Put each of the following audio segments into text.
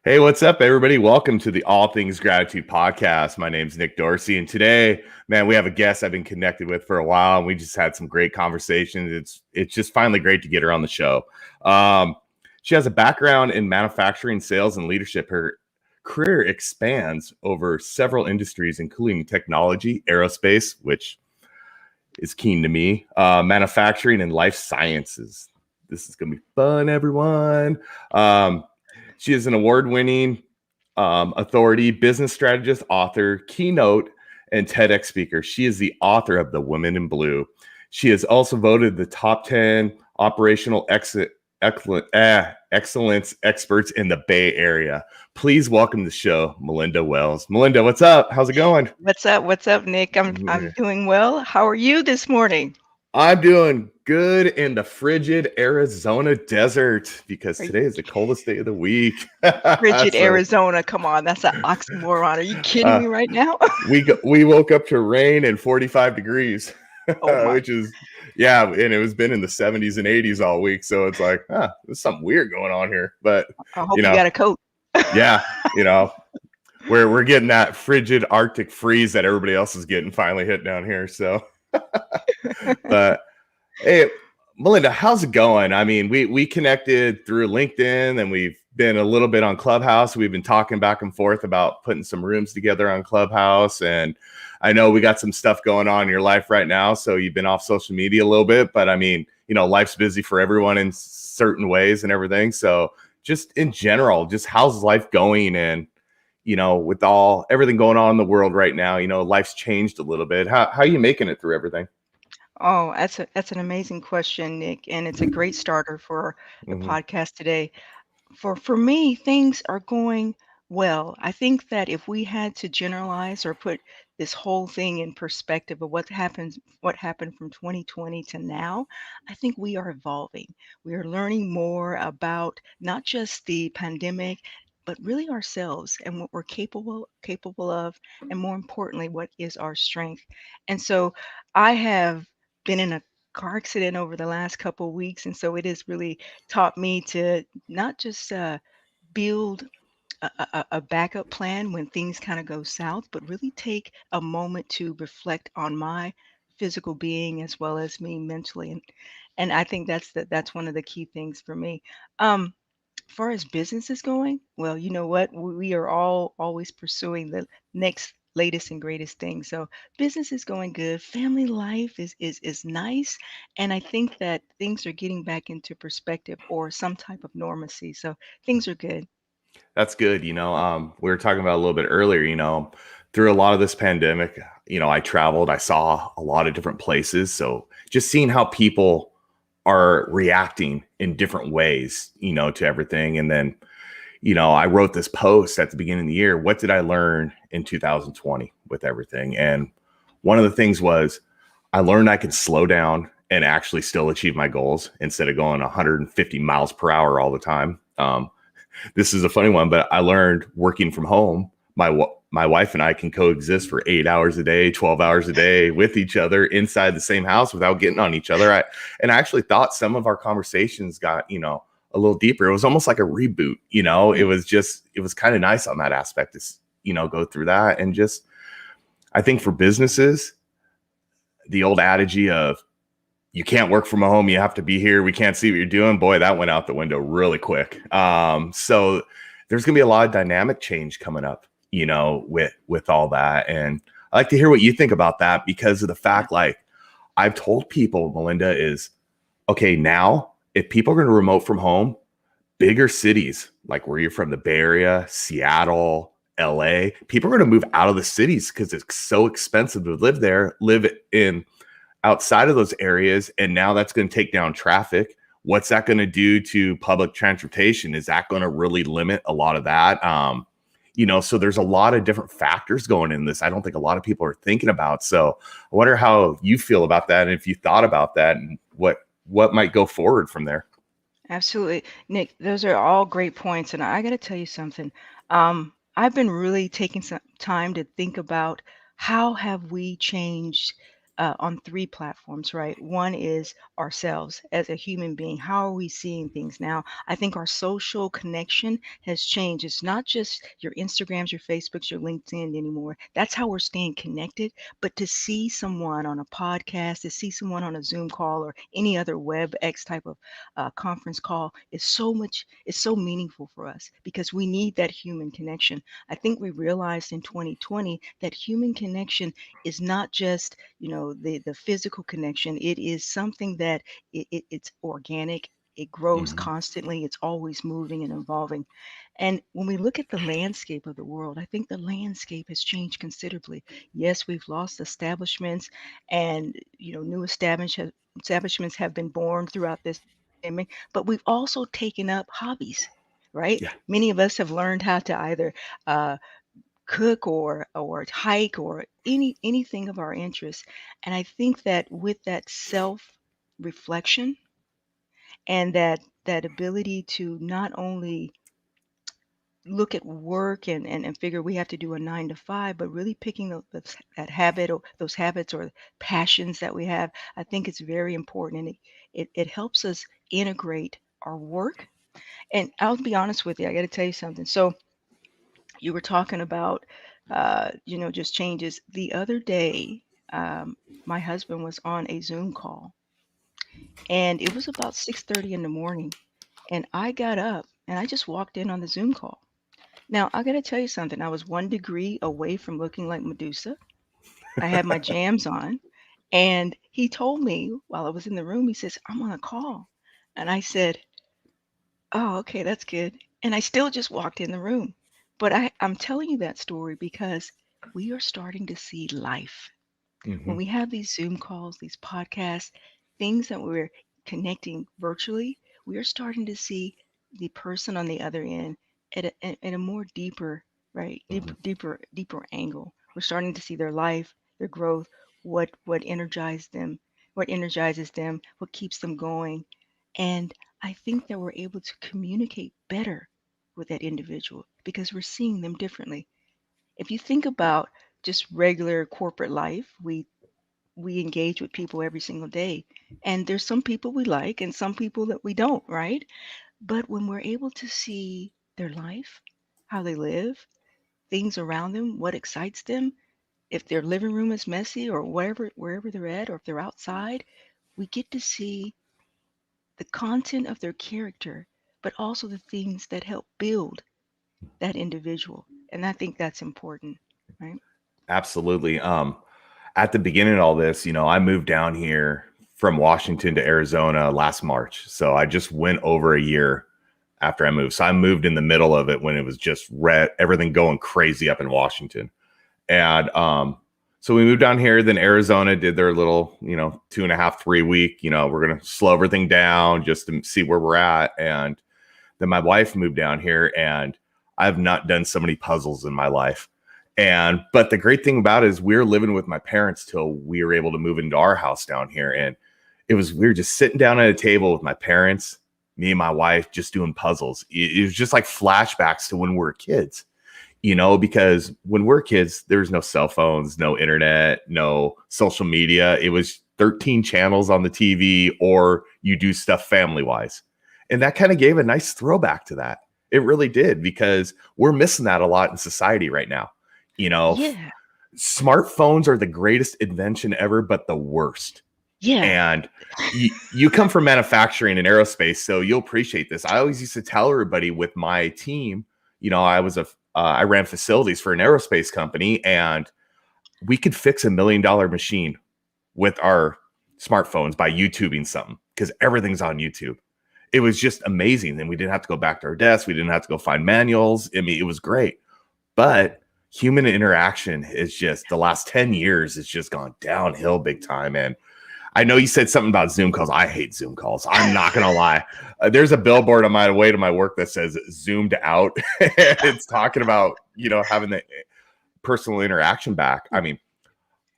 Hey, what's up, everybody? Welcome to the All Things Gratitude podcast. My name's Nick Dorsey, and today, man, we have a guest I've been connected with for a while, and we just had some great conversations. It's just finally great to get her on the show. Um, she has a background in manufacturing, sales, and leadership. Her career expands over several industries, including technology, aerospace, which is keen to me, manufacturing, and life sciences. This is going to be fun, everyone. Um, she is an award-winning authority, business strategist, author, keynote, and TEDx speaker. She is the author of The Women in Blue. She is also voted the top 10 operational excellence experts in the Bay Area. Please welcome to the show, Melinda Wells. Melinda, what's up? How's it going? What's up? What's up, Nick? I'm doing well. How are you this morning? I'm doing good in the frigid Arizona desert because Are you today is the coldest day of the week. frigid So Arizona? Come on, that's an oxymoron. Are you kidding uh, me right now? we woke up to rain and 45 degrees, Oh my! which is and it was been in the 70s and 80s all week. So it's like, there's something weird going on here. But I you hope you know, got a coat. yeah, you know, we're getting that frigid Arctic freeze that everybody else is getting finally hit down here. So, but hey, Melinda, how's it going? I mean, we connected through LinkedIn and we've been a little bit on Clubhouse. We've been talking back and forth about putting some rooms together on Clubhouse. And I know we got some stuff going on in your life right now. So you've been off social media a little bit, but I mean, life's busy for everyone in certain ways and everything. So just in general, just how's life going? And, with everything going on in the world right now, life's changed a little bit. How are you making it through everything? Oh, that's an amazing question, Nick, and it's a great starter for the Mm-hmm. podcast today. For me, things are going well. I think that if we had to generalize or put this whole thing in perspective of what happened from 2020 to now, I think we are evolving. We are learning more about not just the pandemic, but really ourselves and what we're capable of, and more importantly, what is our strength. And so I have been in a car accident over the last couple of weeks, and so it has really taught me to not just build a backup plan when things kind of go south, but really take a moment to reflect on my physical being as well as me mentally, and I think that's one of the key things for me. Far as business is going, well, you know what? We are all always pursuing the next latest and greatest thing. So business is going good. Family life is nice, and I think that things are getting back into perspective or some type of normalcy. So things are good. That's good. We were talking about a little bit earlier, through a lot of this pandemic, I traveled, I saw a lot of different places. So just seeing how people are reacting in different ways, to everything. And then, I wrote this post at the beginning of the year. What did I learn in 2020 with everything? And one of the things was I learned I can slow down and actually still achieve my goals instead of going 150 miles per hour all the time. This is a funny one, but I learned working from home, my wife and I can coexist for 8 hours a day, 12 hours a day with each other inside the same house without getting on each other. I actually thought some of our conversations got, a little deeper. It was almost like a reboot, Mm. it was kind of nice on that aspect to, go through that. And just, I think for businesses, the old adage of you can't work from home, you have to be here, we can't see what you're doing, boy, that went out the window really quick. So there's gonna be a lot of dynamic change coming up, with all that. And I like to hear what you think about that, because of the Yeah. fact, like, I've told people, Melinda, is okay, now if people are going to remote from home, bigger cities like where you're from, the Bay Area, Seattle, LA, people are going to move out of the cities because it's so expensive to live there, live in outside of those areas. And now that's going to take down traffic. What's that going to do to public transportation? Is that going to really limit a lot of that? So there's a lot of different factors going in this. I don't think a lot of people are thinking about. So I wonder how you feel about that. And if you thought about that and what might go forward from there. Absolutely. Nick, those are all great points. And I got to tell you something. I've been really taking some time to think about how have we changed on three platforms, right? One is ourselves as a human being. How are we seeing things now? I think our social connection has changed. It's not just your Instagrams, your Facebooks, your LinkedIn anymore. That's how we're staying connected. But to see someone on a podcast, to see someone on a Zoom call or any other WebEx type of conference call is so much, it's so meaningful for us because we need that human connection. I think we realized in 2020 that human connection is not just, the physical connection. It is something that it's organic. It grows Hmm. constantly. It's always moving and evolving. And when we look at the landscape of the world, I think the landscape has changed considerably. Yes, we've lost establishments, and new establishments have been born throughout this pandemic, but we've also taken up hobbies, right? Yeah. Many of us have learned how to either uh, cook or hike or anything of our interest. And I think that with that self reflection and that ability to not only look at work and figure we have to do a 9 to 5, but really picking that habit or those habits or passions that we have, I think it's very important. And it helps us integrate our work. And I'll be honest with you, I got to tell you something. So you were talking about, just changes. The other day, my husband was on a Zoom call, and it was about 6:30 in the morning, and I got up and I just walked in on the Zoom call. Now, I got to tell you something. I was 1 degree away from looking like Medusa. I had my jams on, and he told me while I was in the room, he says, "I'm on a call," and I said, "Oh, okay, that's good." And I still just walked in the room. But I'm telling you that story because we are starting to see life. When Hmm. we have these Zoom calls, these podcasts, things that we're connecting virtually, we are starting to see the person on the other end at a more deeper, right? Hmm. Deeper angle. We're starting to see their life, their growth, what energized them, what energizes them, what keeps them going. And I think that we're able to communicate better with that individual because we're seeing them differently. If you think about just regular corporate life, we engage with people every single day. And there's some people we like and some people that we don't, right? But when we're able to see their life, how they live, things around them, what excites them, if their living room is messy or wherever they're at, or if they're outside, we get to see the content of their character, but also the things that help build that individual. And I think that's important, right? Absolutely. At the beginning of all this, I moved down here from Washington to Arizona last March. So I just went over a year after I moved. So I moved in the middle of it when it was just everything going crazy up in Washington. And so we moved down here. Then Arizona did their little, 2.5, 3 week, we're going to slow everything down just to see where we're at. And then my wife moved down here, and I've not done so many puzzles in my life. But the great thing about it is we were living with my parents till we were able to move into our house down here. And we were just sitting down at a table with my parents, me and my wife, just doing puzzles. It was just like flashbacks to when we were kids, because when we're kids, there's no cell phones, no internet, no social media. It was 13 channels on the TV, or you do stuff family wise. And that kind of gave a nice throwback to that. It really did, because we're missing that a lot in society right now. You know, Yeah, smartphones are the greatest invention ever, but the worst. yeah. And you come from manufacturing and aerospace, so you'll appreciate this. I always used to tell everybody with my team, I ran facilities for an aerospace company, and we could fix $1 million machine with our smartphones by YouTubing something, because everything's on YouTube. It was just amazing. And we didn't have to go back to our desk. We didn't have to go find manuals. I mean, it was great. But human interaction is just, the last 10 years, it's just gone downhill big time. And I know you said something about Zoom calls. I hate Zoom calls. I'm not going to lie. There's a billboard on my way to my work that says zoomed out. It's talking about, having the personal interaction back. I mean,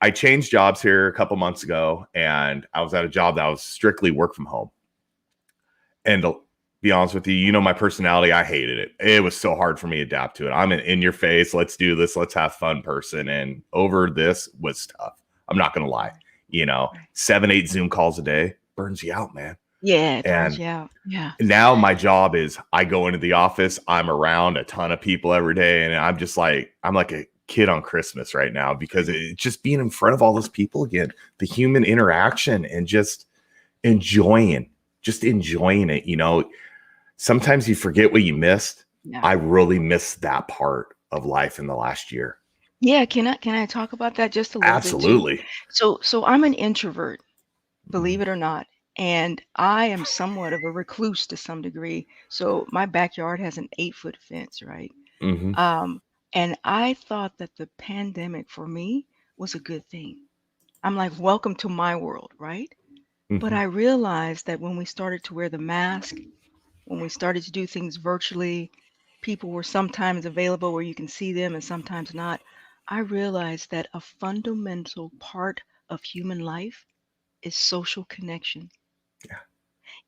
I changed jobs here a couple months ago, and I was at a job that was strictly work from home. And to be honest with you, my personality, I hated it. It was so hard for me to adapt to it. I'm an in your face, let's do this, let's have fun person. And over this was tough. I'm not going to lie. Right. 7, 8 Zoom calls a day burns you out, man. Yeah, it burns And you out. Yeah. now my job is I go into the office, I'm around a ton of people every day, and I'm like a kid on Christmas right now because it's just being in front of all those people again, the human interaction and enjoying, just enjoying it. Sometimes you forget what you missed. Yeah. I really missed that part of life in the last year. Yeah, can I talk about that just a little bit too? Absolutely. So I'm an introvert, believe Mhm. it or not, and I am somewhat of a recluse to some degree. So my backyard has an 8-foot fence, right? Mhm. Um, and I thought that the pandemic for me was a good thing. I'm like, welcome to my world, right? But Mhm. I realized that when we started to wear the mask, when we started to do things virtually, people were sometimes available where you can see them and sometimes not. I realized that a fundamental part of human life is social connection. Yeah.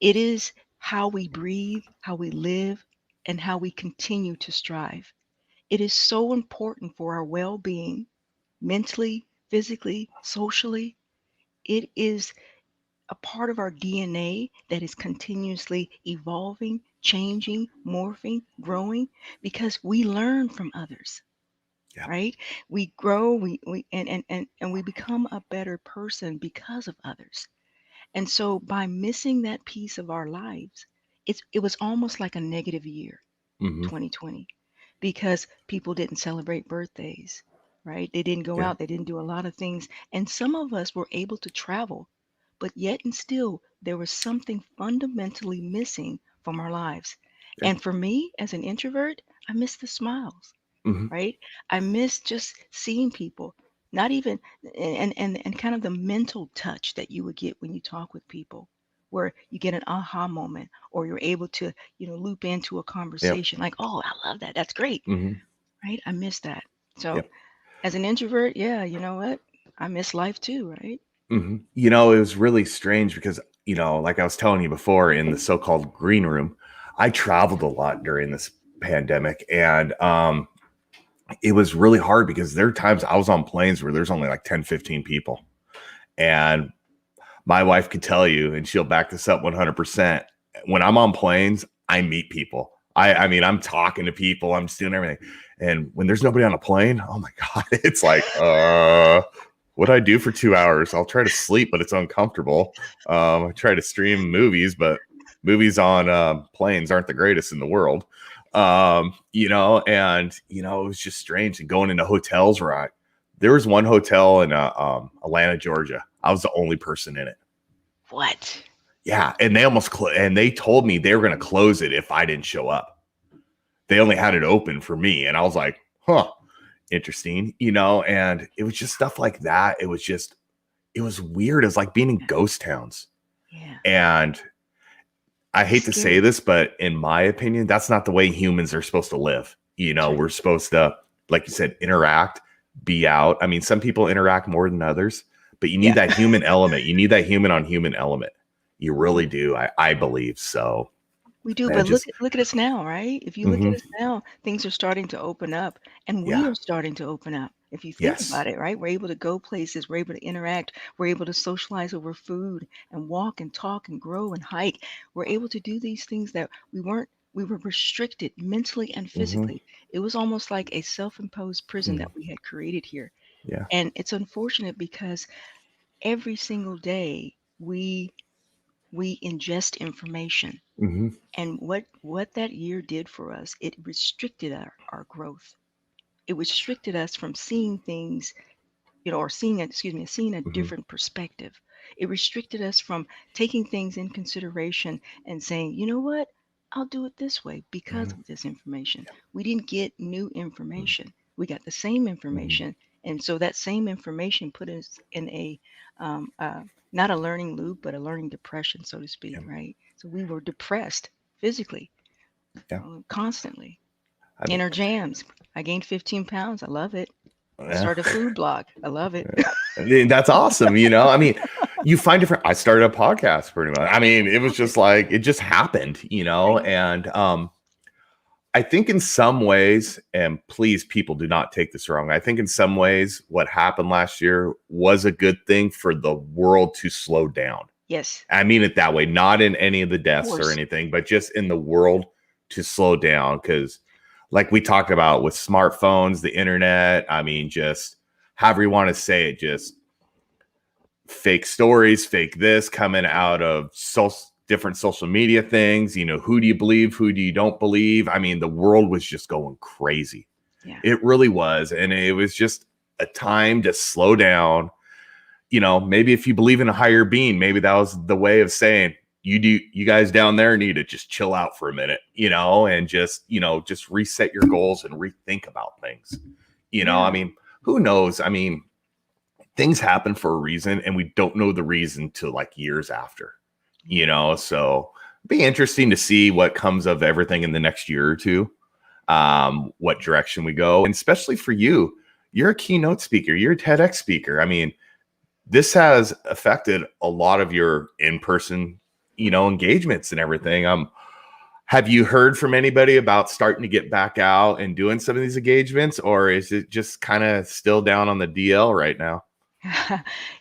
It is how we breathe, how we live, and how we continue to strive. It is so important for our well being, mentally, physically, socially. It is a part of our DNA that is continuously evolving, changing, morphing, growing because we learn from others, Yeah. right? We grow, and we become a better person because of others. And so by missing that piece of our lives, it was almost like a negative year, Mhm. 2020, because people didn't celebrate birthdays, right? They didn't go Yeah. out, they didn't do a lot of things. And some of us were able to travel, but yet and still, there was something fundamentally missing from our lives. Yeah. And for me, as an introvert, I miss the smiles, Mhm. right? I miss just seeing people, not even and kind of the mental touch that you would get when you talk with people, where you get an aha moment or you're able to, loop into a Yep. conversation like, oh, I love that. That's great, Mhm. right? I miss that. So Yep. as an introvert, yeah, you know what? I miss life too, right? Mhm. It was really strange because, like I was telling you before in the so-called green room, I traveled a lot during this pandemic and it was really hard because there are times I was on planes where there's only like 10, 15 people. And my wife could tell you, and she'll back this up 100%. When I'm on planes, I meet people. I mean, I'm talking to people, I'm just doing everything. And when there's nobody on a plane, oh my God, it's like, what do I do for 2 hours? I'll try to sleep, but it's uncomfortable. I try to stream movies, but movies on planes aren't the greatest in the world. It was just strange. And going into hotels where there was one hotel in Atlanta, Georgia. I was the only person in it. What? Yeah, and they almost and they told me they were going to close it if I didn't show up. They only had it open for me, and I was like, "Huh, interesting," And it was just stuff like that. It was weird. It was like being in Yeah, ghost towns, yeah. and I It's hate to say scary. this, but in my opinion, that's not the way humans are supposed to live. True. We're supposed to, like you said, interact, be out. I mean, some people interact more than others, but you need Yeah. that human element. You need that human on human element. You We really do. I believe so. We do, Man, but look just at us now, right? If you look at mhm. us now, things are starting to open up, and we Yeah. are starting to open up. If you think Yes. about it, right? We're able to go places, we're able to interact, we're able to socialize over food and walk and talk and grow and hike. We're able to do these things that we were restricted mentally and Hmm. physically. It was almost like a self-imposed prison Mm. that we had created here. Yeah. And it's unfortunate because every single day we ingest information, Hmm. and what that year did for us, it restricted our growth. It restricted us from seeing things, or seeing a Hmm. different perspective. It restricted us from taking things in consideration and saying, you know what, I'll do it this way because Hmm. of this information. We didn't get new information. We got the same Hmm. information. And so that same information put us in a, not a learning loop, but a learning depression, so to speak, Yeah. right? So we were depressed physically, Yeah. constantly. I mean, Inner jams. I gained 15 pounds. I love it. I yeah. started a food blog. I love it. I mean, that's awesome. I mean, you find different. I started a podcast pretty much. I mean, it was just like it just happened, Right? and I think in some ways, and please, people do not take this wrong. I think in some ways, what happened last year was a good thing for the world to slow down. Yes, I mean it that way, not in any of the of deaths or course. anything, but just in the world to slow down. Because, like we talked about with smartphones, the internet, I mean, just however you want to say it, just fake stories, fake this coming out of different social media things. Who do you believe? Who do you don't believe? I mean, the world was just going crazy. Yeah. It really was. And it was just a time to slow down. Maybe if you believe in a higher being, maybe that was the way of saying, you guys down there need to just chill out for a minute, and just reset your goals and rethink about things. Yeah. I mean, who knows? I mean, things happen for a reason, and we don't know the reason till like years after, so it'd be interesting to see what comes of everything in the next year or two, what direction we go. And especially for you, you're a keynote speaker, you're a TEDx speaker. I mean, this has affected a lot of your in-person, engagements and everything. Have you heard from anybody about starting to get back out and doing some of these engagements, or is it just kind of still down on the DL right now?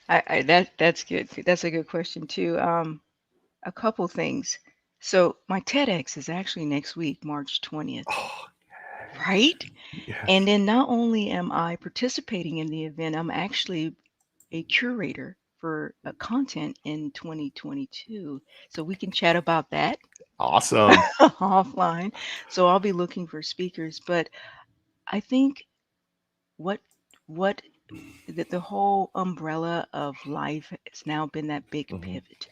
That's good. That's a good question too. A couple things. So my TEDx is actually next week, March 20th, Oh, right? yes. And then not only am I participating in the event, I'm actually a curator for content in 2022. So we can chat about that Awesome. offline. So I'll be looking for speakers, but I think what what the whole umbrella of life has now been that big Mhm. pivot.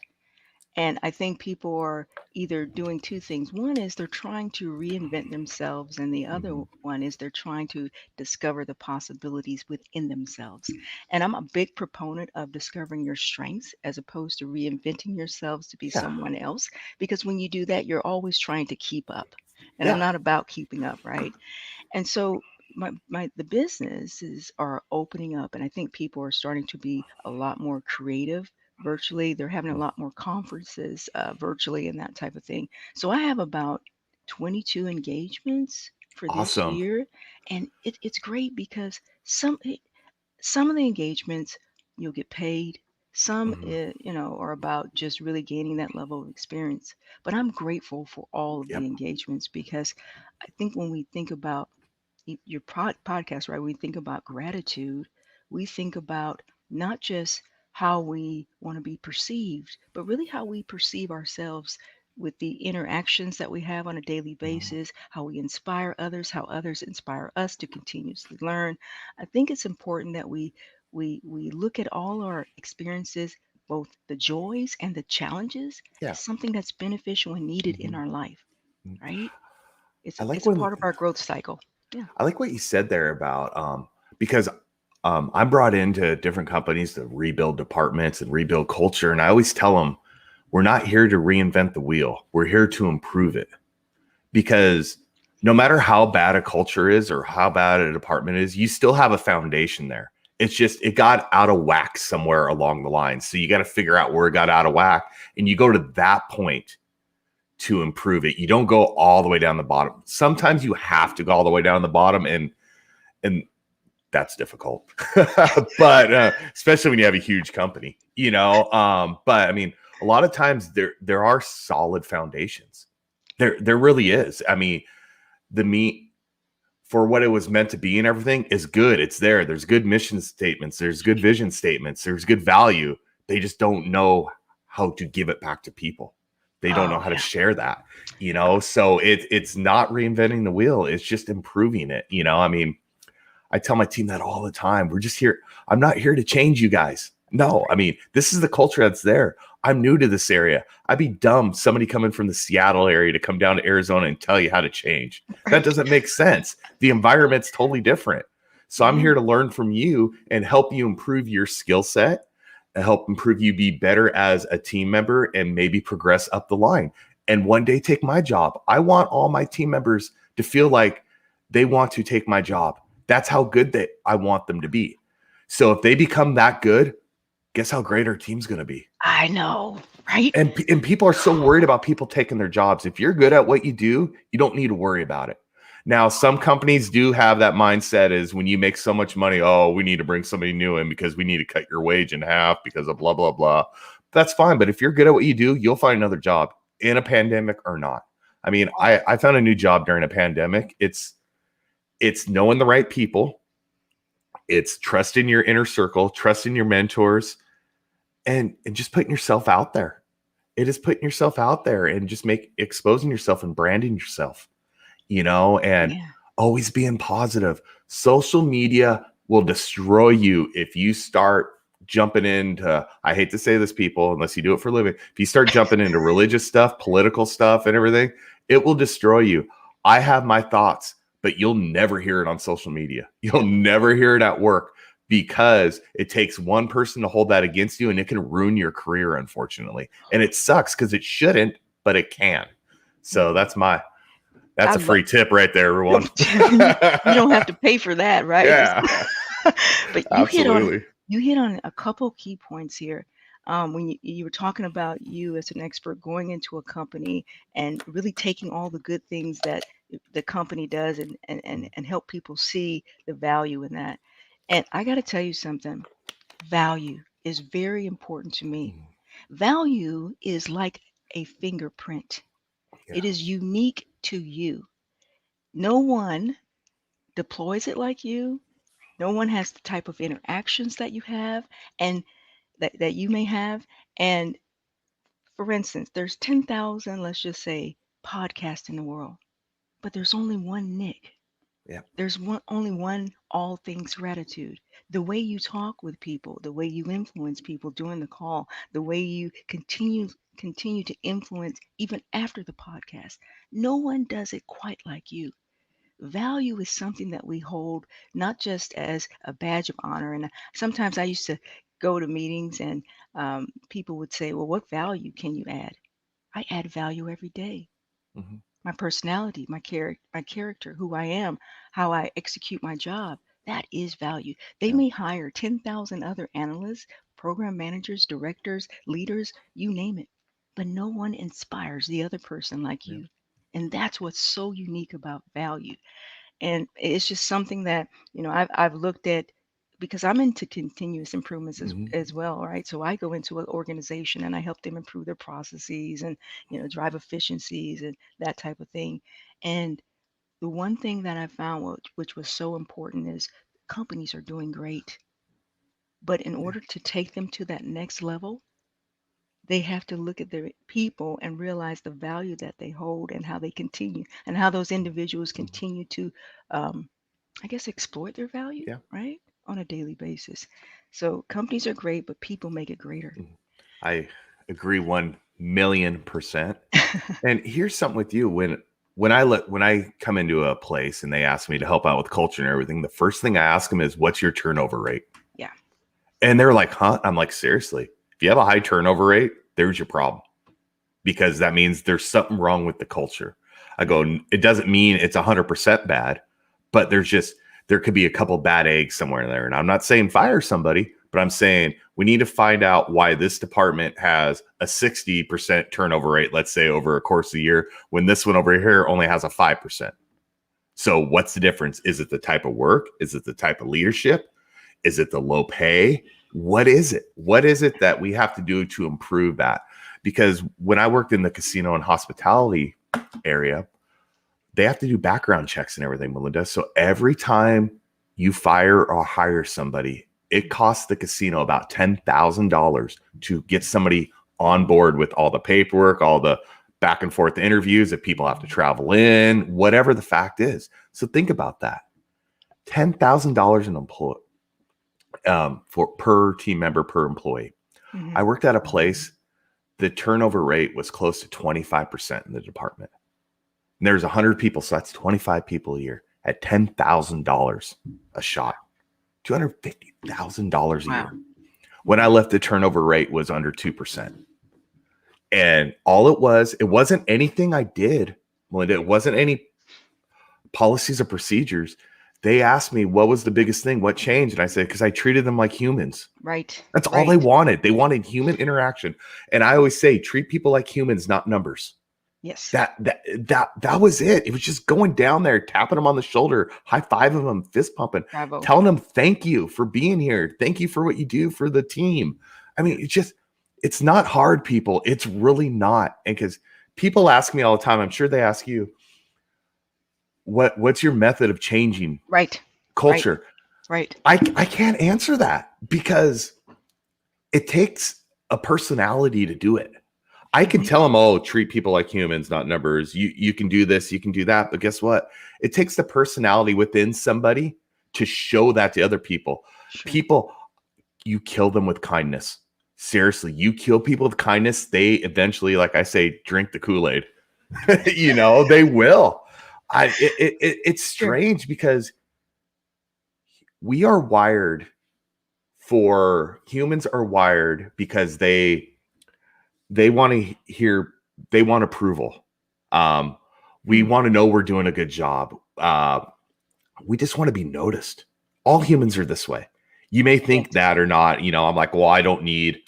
And I think people are either doing two things. One is they're trying to reinvent themselves, and the other Mhm. one is they're trying to discover the possibilities within themselves. And I'm a big proponent of discovering your strengths as opposed to reinventing yourselves to be Yeah. someone else. Because when you do that, you're always trying to keep up. And I'm Yeah. not about keeping up, right? And so the businesses are opening up, and I think people are starting to be a lot more creative virtually. They're having a lot more conferences virtually and that type of thing. So I have about 22 engagements for this Awesome. year, and it's great because some of the engagements you'll get paid. Some, Mhm. are about just really gaining that level of experience. But I'm grateful for all of the Yep. engagements because I think when we think about your podcast, right? We think about gratitude. We think about not just how we want to be perceived, but really how we perceive ourselves with the interactions that we have on a daily Mhm. basis, how we inspire others, how others inspire us to continuously learn. I think it's important that we look at all our experiences, both the joys and the challenges, Yeah. as something that's beneficial and needed in Mhm. our life, Mhm. right? It's I a, like it's a when part of our growth cycle. Yeah. I like what you said there about because I'm brought into different companies to rebuild departments and rebuild culture, and I always tell them we're not here to reinvent the wheel. We're here to improve it, because no matter how bad a culture is or how bad a department is, you still have a foundation there. It's just it got out of whack somewhere along the line. So you got to figure out where it got out of whack, and you go to that point to improve it. You don't go all the way down the bottom. Sometimes you have to go all the way down the bottom, and that's difficult. But especially when you have a huge company, but I mean, a lot of times there are solid foundations. There really is. I mean, the meat for what it was meant to be and everything is good. It's there. There's good mission statements. There's good vision statements. There's good value. They just don't know how to give it back to people. They don't know Oh, how to yeah. share that, So it's not reinventing the wheel. It's just improving it. I mean, I tell my team that all the time. We're just here. I'm not here to change you guys. No, I mean, this is the culture that's there. I'm new to this area. I'd be dumb somebody coming from the Seattle area to come down to Arizona and tell you how to change. That Right. doesn't make sense. The environment's totally different. So I'm Yeah. here to learn from you and help you improve your skill set and help improve you be better as a team member and maybe progress up the line. And one day take my job. I want all my team members to feel like they want to take my job. That's how good that I want them to be. So if they become that good, guess how great our team's going to be. I know, right? And people are so worried about people taking their jobs. If you're good at what you do, you don't need to worry about it. Now, some companies do have that mindset is when you make so much money, oh, we need to bring somebody new in because we need to cut your wage in half because of blah, blah, blah. That's fine. But if you're good at what you do, you'll find another job in a pandemic or not. I mean, I found a new job during a pandemic. It's knowing the right people. It's trusting your inner circle, trusting your mentors, and just putting yourself out there. It is putting yourself out there and just exposing yourself and branding yourself, and Yeah. always being positive. Social media will destroy you if you start jumping into, I hate to say this, people, unless you do it for a living. If you start jumping into religious stuff, political stuff, and everything, it will destroy you. I have my thoughts, but you'll never hear it on social media. You'll never hear it at work because it takes one person to hold that against you and it can ruin your career, unfortunately. And it sucks because it shouldn't, but it can. So that's I a love free tip right there, everyone. you don't have to pay for that, right? Yeah, But absolutely. you hit on a couple key points here. When you were talking about you as an expert going into a company and really taking all the good things that the company does and help people see the value in that. And I got to tell you something, value is very important to me. Value is like a fingerprint. Yeah. It is unique to you. No one deploys it like you. No one has the type of interactions that you have and that you may have. And for instance, there's 10,000, let's just say, podcasts in the world, but there's only one Nick. Yeah. There's only one all things gratitude. The way you talk with people, the way you influence people during the call, the way you continue to influence even after the podcast. No one does it quite like you. Value is something that we hold not just as a badge of honor. And sometimes I used to go to meetings and people would say, well, what value can you add? I add value every day. Mhm. My personality, my character, who I am, how I execute my job. That is value. They Yeah. may hire 10,000 other analysts, program managers, directors, leaders, you name it, but no one inspires the other person like Yeah. you. And that's what's so unique about value. And it's just something that, I've looked at because I'm into continuous improvements Mhm. as well, right? So I go into an organization and I help them improve their processes and, drive efficiencies and that type of thing. And the one thing that I found, which was so important, is companies are doing great. But in Yeah. order to take them to that next level, they have to look at their people and realize the value that they hold and how they continue and how those individuals Mhm. continue to um, I guess exploit their value, Yeah. right? On a daily basis. So companies are great, but people make it greater. Mhm. I agree 1,000,000%. And here's something with you when I come into a place and they ask me to help out with culture and everything, the first thing I ask them is, "What's your turnover rate?" Yeah. And they're like, "Huh?" I'm like, "Seriously, if you have a high turnover rate, there's your problem because that means there's something wrong with the culture." I go, "It doesn't mean it's 100% bad, but there could be a couple bad eggs somewhere in there." And I'm not saying fire somebody, but I'm saying we need to find out why this department has a 60% turnover rate, let's say over a course of the year, when this one over here only has a 5%. So what's the difference? Is it the type of work? Is it the type of leadership? Is it the low pay? What is it? What is it that we have to do to improve that? Because when I worked in the casino and hospitality area, they have to do background checks and everything, Melinda. So every time you fire or hire somebody, it costs the casino about $10,000 to get somebody on board with all the paperwork, all the back and forth interviews that people have to travel in, whatever the fact is. So think about that. $10,000 an employee for per team member per employee. Hmm. I worked at a place, the turnover rate was close to 25% in the department. And there's 100 people, so that's 25 people a year at $10,000 a shot, $250,000 a Wow. year. When I left, the turnover rate was under 2%. And all it wasn't anything I did, Melinda. It wasn't any policies or procedures. They asked me, what was the biggest thing? What changed? And I said, because I treated them like humans. Right. That's all they Right. wanted. They wanted human interaction. And I always say, treat people like humans, not numbers. Yes. That was it. It was just going down there, tapping them on the shoulder, high fiving them, fist pumping, Bravo. telling them thank you for being here, thank you for what you do for the team. I mean, it's not hard, people. It's really not. And because people ask me all the time, I'm sure they ask you, what's your method of changing Right. Right. culture? Right. I can't answer that because it takes a personality to do it. I can Hmm. tell them, oh, treat people like humans, not numbers. You can do this, you can do that. But guess what? It takes the personality within somebody to show that to other people. Sure. People, you kill them with kindness. Seriously, you kill people with kindness, they eventually, like I say, drink the Kool-Aid. They will. It's Sure. strange because we are wired for humans are wired because they want to hear, they want approval. Um, we Mm. want to know we're doing a good job. We just want to be noticed. All humans are this way. You may think Yes. that or not. I'm like, well, I don't need,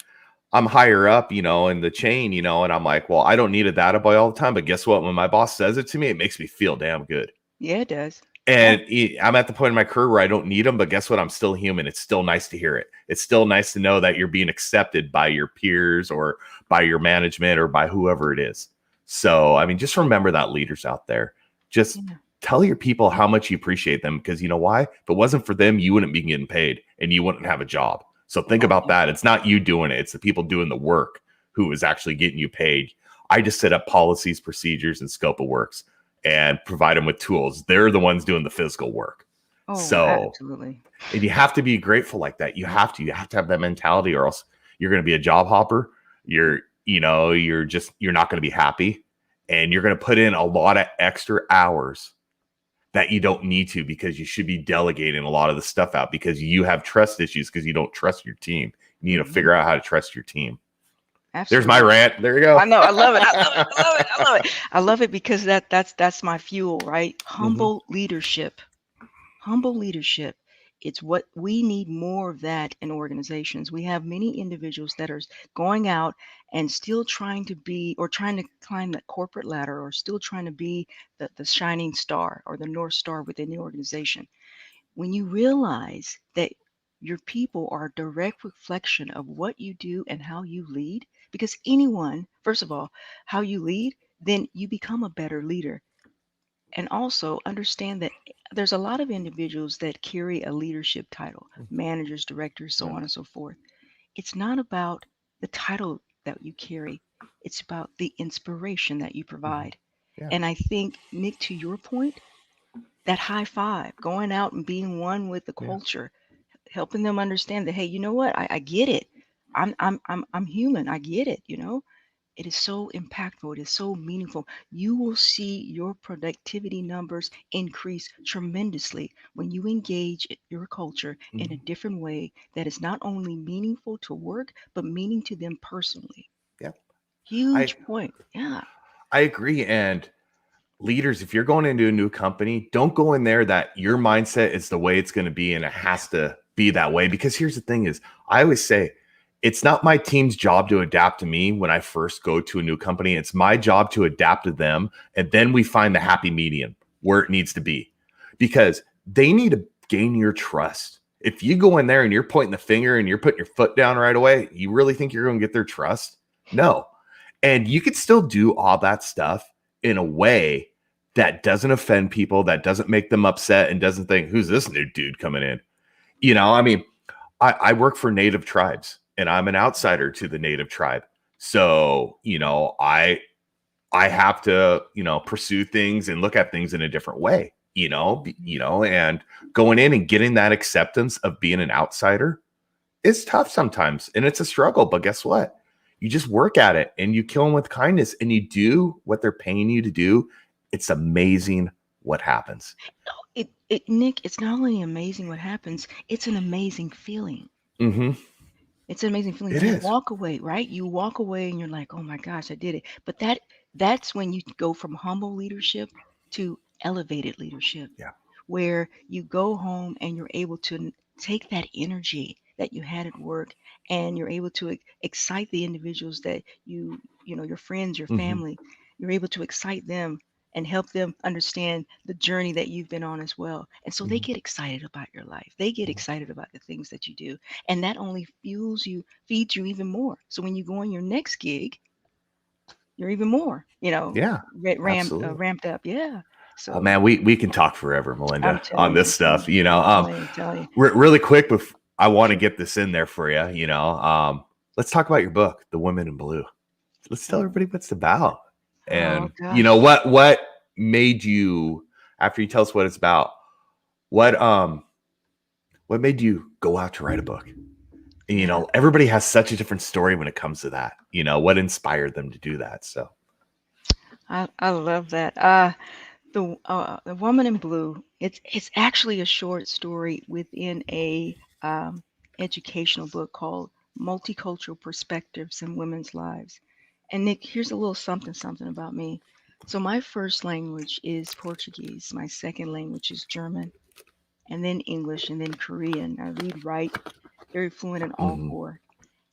I'm higher up, in the chain, and I'm like, well, I don't need a data boy all the time. But guess what? When my boss says it to me, it makes me feel damn good. Yeah, it does. Yeah. And I'm at the point in my career where I don't need them, but guess what? I'm still human. It's still nice to hear it. It's still nice to know that you're being accepted by your peers or by your management or by whoever it is. So, I mean, just remember that, leaders out there. Just Yeah. tell your people how much you appreciate them, because you know why? If it wasn't for them, you wouldn't be getting paid and you wouldn't have a job. So think Oh, about yeah. that. It's not you doing it. It's the people doing the work who is actually getting you paid. I just set up policies, procedures, and scope of works and provide them with tools. They're the ones doing the physical work. Oh, So, absolutely. and you have to be grateful like that. You have to have that mentality, or else you're going to be a job hopper. You're not going to be happy, and you're going to put in a lot of extra hours that you don't need to, because you should be delegating a lot of the stuff out because you have trust issues because you don't trust your team. You need to Hmm. figure out how to trust your team. There's my Absolutely. rant. There you I go. know. I love it. I love it. I love it. I love it. I love it because that's my fuel, right? Hmm. Humble leadership. Humble leadership. It's what we need more of that in organizations. We have many individuals that are going out and still trying to be or trying to climb that corporate ladder or still trying to be the shining star or the North Star within the organization. When you realize that your people are a direct reflection of what you do and how you lead, because anyone, first of all, how you lead, then you become a better leader. And also understand that there's a lot of individuals that carry a leadership title, managers, directors, so Yeah. on and so forth. It's not about the title that you carry, it's about the inspiration that you Hmm. provide. Yeah. And I think, Nick, to your point, that high five, going out and being one with the Yeah. culture, helping them understand that, hey, you know what, I get it. I'm human. I get it. It is so impactful. It is so meaningful. You will see your productivity numbers increase tremendously when you engage your culture in a Hmm. different way that is not only meaningful to work, but meaning to them personally. Yeah. I Huge point. Yeah. I agree. And leaders, if you're going into a new company, don't go in there that your mindset is the way it's going to be and it has to be that way. Because here's the thing is, I always say, it's not my team's job to adapt to me when I first go to a new company. It's my job to adapt to them. And then we find the happy medium where it needs to be, because they need to gain your trust. If you go in there and you're pointing the finger and you're putting your foot down right away, you really think you're going to get their trust? No. And you could still do all that stuff in a way that doesn't offend people, that doesn't make them upset, and doesn't think, who's this new dude coming in? I mean, I work for native tribes and I'm an outsider to the native tribe. So, I have to, pursue things and look at things in a different way, and going in and getting that acceptance of being an outsider is tough sometimes and it's a struggle. But guess what? You just work at it and you kill them with kindness and you do what they're paying you to do. It's amazing what happens. Nick, it's not only amazing what happens, it's an amazing feeling. Hmm. It's an amazing feeling. It You is. walk away, right? You walk away and you're like, "Oh my gosh, I did it." But that's when you go from humble leadership to elevated leadership, Yeah. where you go home and you're able to take that energy that you had at work and you're able to excite the individuals that your friends, your Hmm. family. you're able to excite them and help them understand the journey that you've been on as well. And so they Mhm. get excited about your life. They get Mhm. excited about the things that you do. And that only feeds you even more. So when you go on your next gig, you're even more, Yeah, absolutely. ramped up. Yeah. Oh So man, we can talk forever, I'm Melinda, on telling you, this I'm telling stuff. you, I'm telling you, I'm telling you. Really quick, I want to Sure. get this in there for you. Let's talk about your book, The Women in Blue. Let's tell Oh, everybody what it's about, oh and gosh. what made you, after you tell us what it's about, what what made you go out to write a book? Yeah. Everybody has such a different story when it comes to that. What inspired them to do that? So, I love that. The Woman in Blue. It's actually a short story within a educational book called Multicultural Perspectives in Women's Lives. And Nick, here's a little something something about me. So my first language is Portuguese. My second language is German, and then English, and then Korean. I read, write, very fluent in all mhm, four.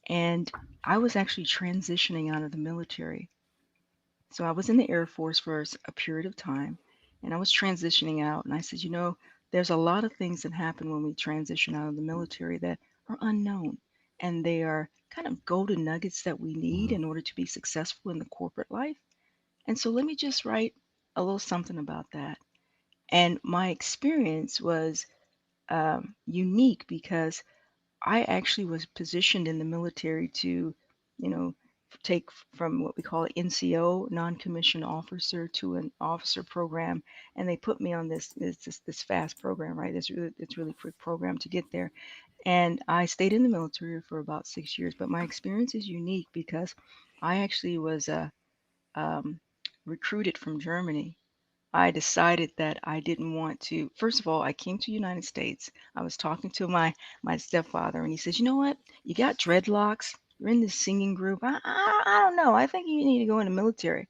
And I was actually transitioning out of the military. So I was in the Air Force for a period of time, and I was transitioning out. And I said, there's a lot of things that happen when we transition out of the military that are unknown, and they are kind of golden nuggets that we need mhm, in order to be successful in the corporate life. And so let me just write a little something about that. And my experience was unique because I actually was positioned in the military to, you know, take from what we call NCO, non-commissioned officer, to an officer program, and they put me on this fast program, right? It's really quick program to get there, and I stayed in the military for about 6 years. But my experience is unique because I actually was um, recruited from Germany. I decided that I didn't want to. First of all, I came to the United States. I was talking to my stepfather, and he says, "You know what? You got dreadlocks. You're in this singing group. I don't know. I think you need to go in the military."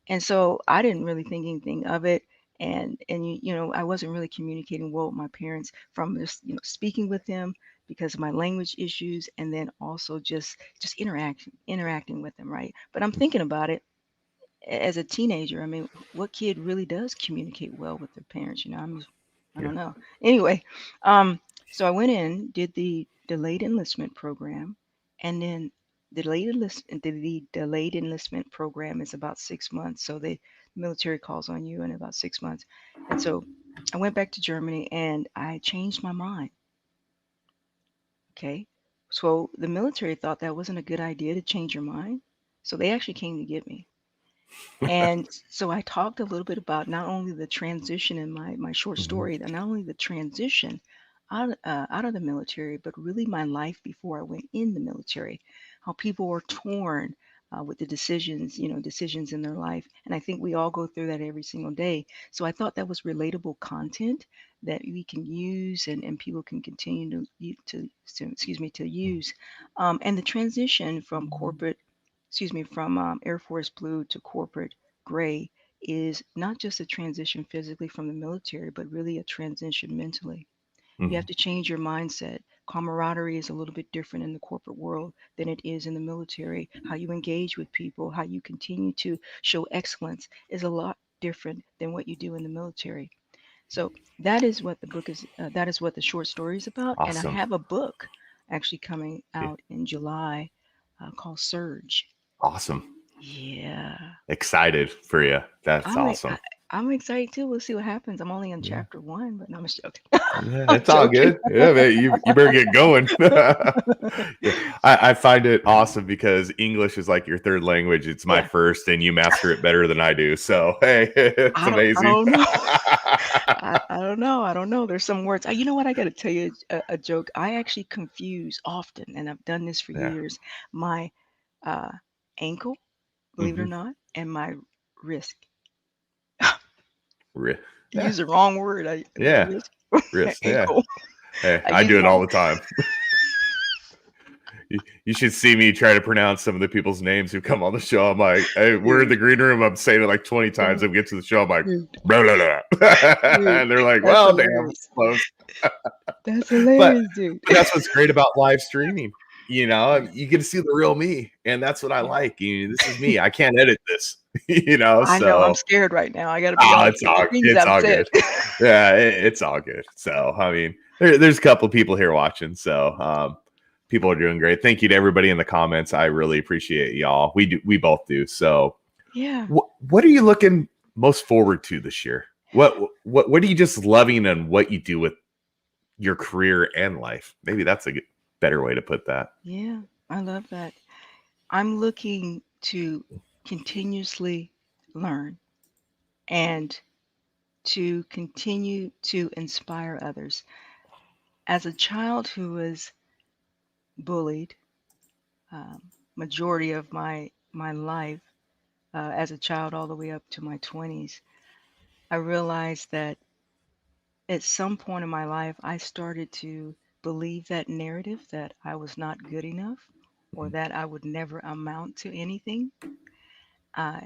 And so I didn't really think anything of it. And I wasn't really communicating well with my parents from just speaking with them because of my language issues, and then also just interacting with them, right? But I'm thinking about it as a teenager. I mean, what kid really does communicate well with their parents? I yeah, don't know. Anyway, um, so I went in, did the delayed enlistment program, and then the delayed enlistment program is about 6 months. So the military calls on you in about 6 months, and so I went back to Germany and I changed my mind. Okay, so the military thought that wasn't a good idea to change your mind, so they actually came to get me. And so I talked a little bit about not only the transition in my short mhm, story, not only the transition out of the military, but really my life before I went in the military, how people were torn with the decisions in their life. And I think we all go through that every single day. So I thought that was relatable content that we can use, and people can continue to use. And the transition from corporate from Air Force Blue to corporate gray is not just a transition physically from the military, but really a transition mentally. You have mhm, to change your mindset. Camaraderie is a little bit different in the corporate world than it is in the military. How you engage with people, how you continue to show excellence is a lot different than what you do in the military. So that is what the book is. That is what the short story is about. And I awesome. have a book actually coming Yeah, out in July called Surge. awesome. Yeah. Excited for you. That's I'm e- I, awesome. I'm excited too. We'll see what happens. I'm only on Yeah. chapter one, but no, I'm just joking. Yeah, I'm it's all joking. good. Yeah, man, you better get going. Yeah, I find it awesome because English is like your third language. It's my Yeah. first, and you master it better than I do. So hey, it's I amazing. don't know. I don't know. I don't know. There's some words. You know what? I got to tell you a joke. I actually confuse often, and I've done this for Yeah. years. My uh, ankle, believe it or Hmm. not, and my wrist. Yeah. Use the wrong word. My Yeah. wrist, Wrist. Yeah. ankle. Hey, I I use do it it all wrong. the time. You should see me try to pronounce some of the people's names who come on the show. I'm like, hey, we're in Dude, the green room. I'm saying it like 20 times. dude, And we get to the show. I'm like, dude, blah, blah, blah. dude. And they're like, That's well, damn, hilarious. close. That's But hilarious, dude. but that's what's great about live streaming. You get to see the real me, and that's what I like. This is me. I can't edit this, I know, I'm so scared right now, I gotta be honest, the things it's I've all said. good. Yeah, it's all good. So, I mean, there's a couple people here watching, so people are doing great. Thank you to everybody in the comments. I really appreciate y'all. We both do. So, Yeah, what are you looking most forward to this year? What are you just loving and what you do with your career and life? Maybe that's a better way to put that. yeah, I love that. I'm looking to continuously learn and to continue to inspire others. As a child who was bullied, majority of my life, as a child all the way up to my 20s, I realized that at some point in my life, I started to believe that narrative that I was not good enough or that I would never amount to anything.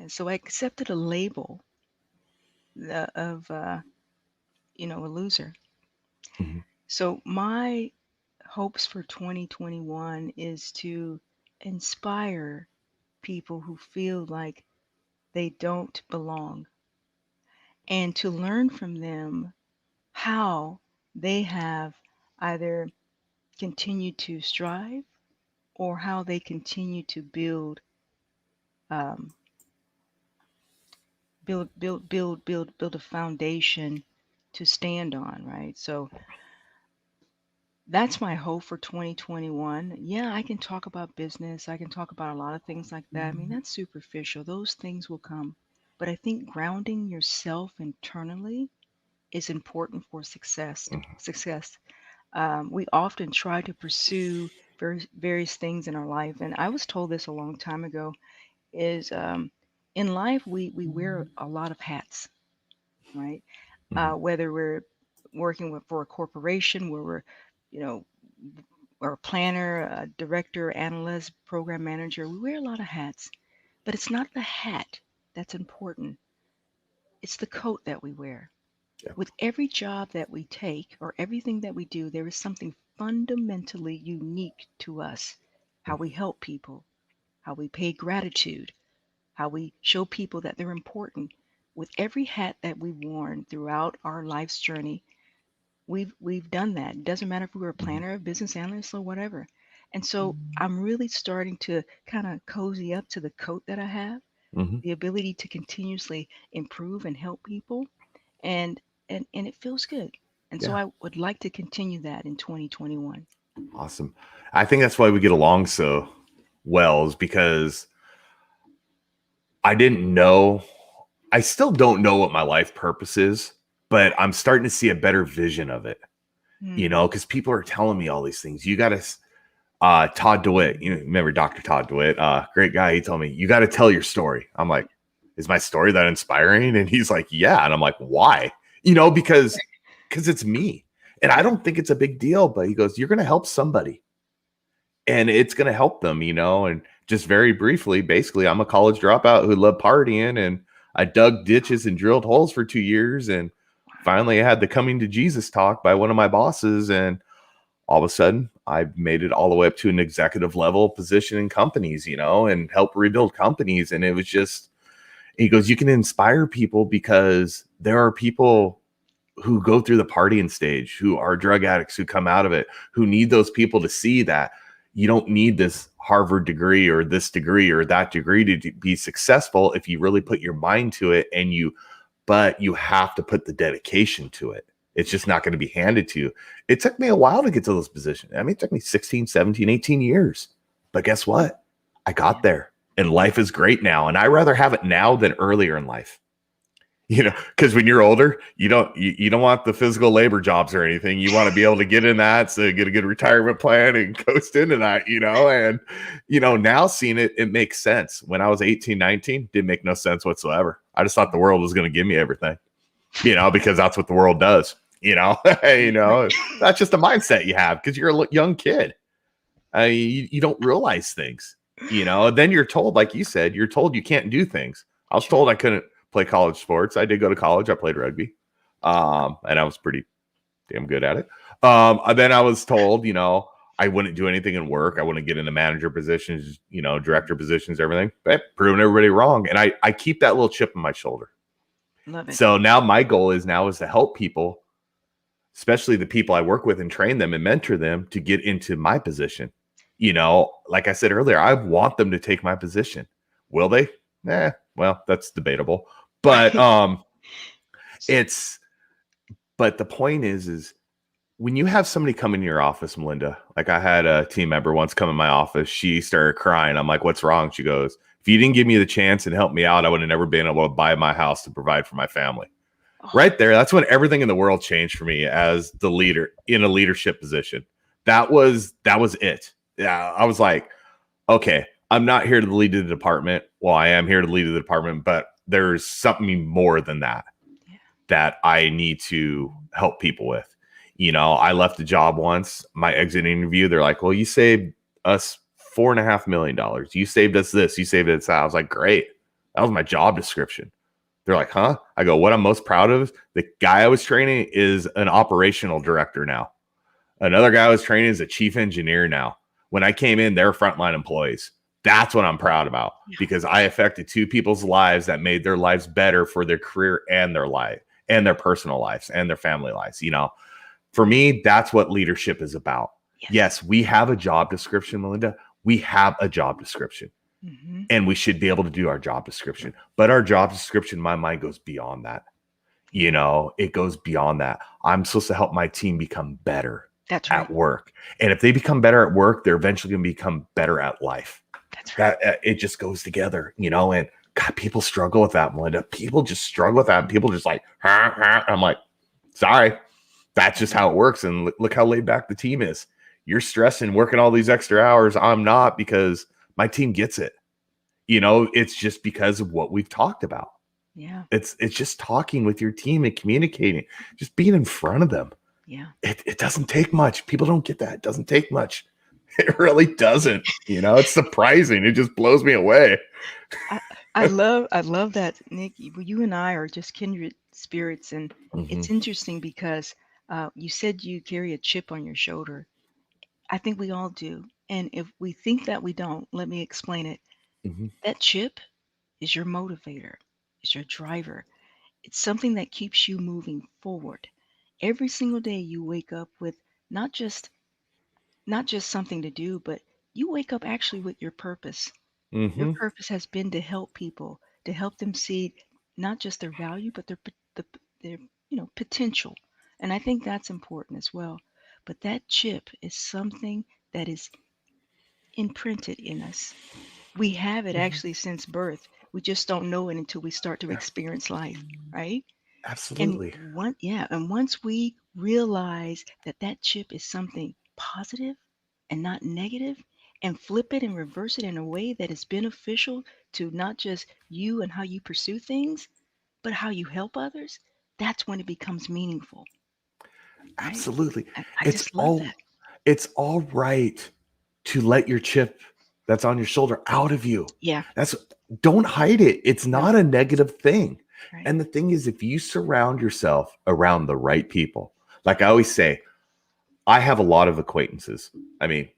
So I accepted a label of, a loser. Mhm. So my hopes for 2021 is to inspire people who feel like they don't belong and to learn from them how they have either continued to strive or how they continue to um, build a foundation to stand on, right? So that's my hope for 2021. Yeah, I can talk about business. I can talk about a lot of things like that. I mean, that's superficial. Those things will come. But I think grounding yourself internally is important for success. Mhm. Success. We often try to pursue various things in our life, and I was told this a long time ago. Is in life we wear a lot of hats, right? Mhm. Whether we're working for a corporation where we're, you know, or a planner, a director, analyst, program manager, we wear a lot of hats. But it's not the hat that's important, it's the coat that we wear. Yeah. With every job that we take or everything that we do, there is something fundamentally unique to us. How we help people, how we pay gratitude, how we show people that they're important. With every hat that we've worn throughout our life's journey, we've done that. It doesn't matter if we were a Mhm. planner, a business analyst, or whatever. And so I'm really starting to kind of cozy up to the coat that I have, Mhm. the ability to continuously improve and help people, and and it feels good. And so Yeah. I would like to continue that in 2021. Awesome. I think that's why we get along so well, is because I didn't know, I still don't know what my life purpose is, but I'm starting to see a better vision of it, Hmm. because people are telling me all these things. You got to, Todd DeWitt, remember Dr. Todd DeWitt, great guy. He told me, you got to tell your story. I'm like, is my story that inspiring? And he's like, yeah. And I'm like, why? Because it's me. And I don't think it's a big deal, but he goes, you're going to help somebody and it's going to help them, and just very briefly, basically, I'm a college dropout who loved partying, and I dug ditches and drilled holes for 2 years, and finally I had the coming to Jesus talk by one of my bosses, and all of a sudden I've made it all the way up to an executive level position in companies, and help rebuild companies. And it was just, he goes, you can inspire people because there are people who go through the partying stage, who are drug addicts, who come out of it, who need those people to see that you don't need this Harvard degree or this degree or that degree to be successful if you really put your mind to it, but you have to put the dedication to it. It's just not going to be handed to you. It took me a while to get to those positions. I mean, it took me 16, 17, 18 years. But guess what? I got Yeah, there and life is great now. And I rather have it now than earlier in life. yeah, Because when you're older, you don't want the physical labor jobs or anything. You want to be able to get in that, so get a good retirement plan and coast into that, and now seeing it makes sense. When I was 18, 19, didn't make no sense whatsoever. I just thought the world was going to give me everything, because that's what the world does. right. That's just a mindset you have because you're a young kid. You don't realize things, then you're told, like you said, you're told you can't do things. I was Sure. told I couldn't play college sports. I did go to college. I played rugby. And I was pretty damn good at it. And then I was told, I wouldn't do anything in work. I wouldn't get into manager positions, director positions, everything. But proving everybody wrong. And I keep that little chip on my shoulder. Love it. So now my goal is to help people, especially the people I work with, and train them and mentor them to get into my position. Like I said earlier, I want them to take my position. Will they? Well, that's debatable. But Right. but the point is when you have somebody come in your office, Melinda, like I had a team member once come in my office, she started crying. I'm like, what's wrong? She goes, if you didn't give me the chance and help me out, I would have never been able to buy my house to provide for my family. Oh, Right there, that's when everything in the world changed for me as the leader in a leadership position. That was it. Yeah, I was like, okay, I'm not here to lead the department. Well, I am here to lead the department, but there's something more than that yeah. that I need to help people with. I left a job once, my exit interview. They're like, well, you saved us $4.5 million. You saved us this, you saved us that. I was like, great. That was my job description. They're like, huh? I go, what I'm most proud of, the guy I was training is an operational director now. Another guy I was training is a chief engineer now. When I came in, they're frontline employees. That's what I'm proud about Yeah. because I affected two people's lives that made their lives better for their career and their life and their personal lives and their family lives. For me, that's what leadership is about. Yes, we have a job description, Melinda. We have a job description. Mm-hmm. And we should be able to do our job description. But our job description, in my mind, goes beyond that. It goes beyond that. I'm supposed to help my team become better That's right. at work. And if they become better at work, they're eventually going to become better at life. That's right. That it just goes together, and God, people struggle with that, Melinda. People just struggle with that. And people just like, I'm like, sorry, that's just how it works. And look how laid back the team is. You're stressing, working all these extra hours. I'm not, because my team gets it. It's just because of what we've talked about. Yeah. It's just talking with your team and communicating, just being in front of them. Yeah. It doesn't take much. People don't get that. It doesn't take much. It really doesn't. It's surprising. It just blows me away. I love that, Nick. You and I are just kindred spirits, and it's interesting because you said you carry a chip on your shoulder. I think we all do, and if we think that we don't, let me explain it. That chip is your motivator, is your driver. It's something that keeps you moving forward. Every single day you wake up with not just not just something to do, but you wake up actually with your purpose. Your Mm-hmm. purpose has been to help people, to help them see not just their value, but their potential. And I think that's important as well. But that chip is something that is imprinted in us. We have it actually since birth. We just don't know it until we start to experience life, right? And Absolutely. once we realize that that chip is something positive and not negative, and flip it and reverse it in a way that is beneficial to not just you and how you pursue things, but how you help others, that's when it becomes meaningful, right? Absolutely. I It's just love all that. it's all right to let your chip that's on your shoulder out of you. Yeah, That's Don't hide it. It's no, not a negative thing. right. And the thing is, if you surround yourself around the right people, like I always say, I have a lot of acquaintances. I mean,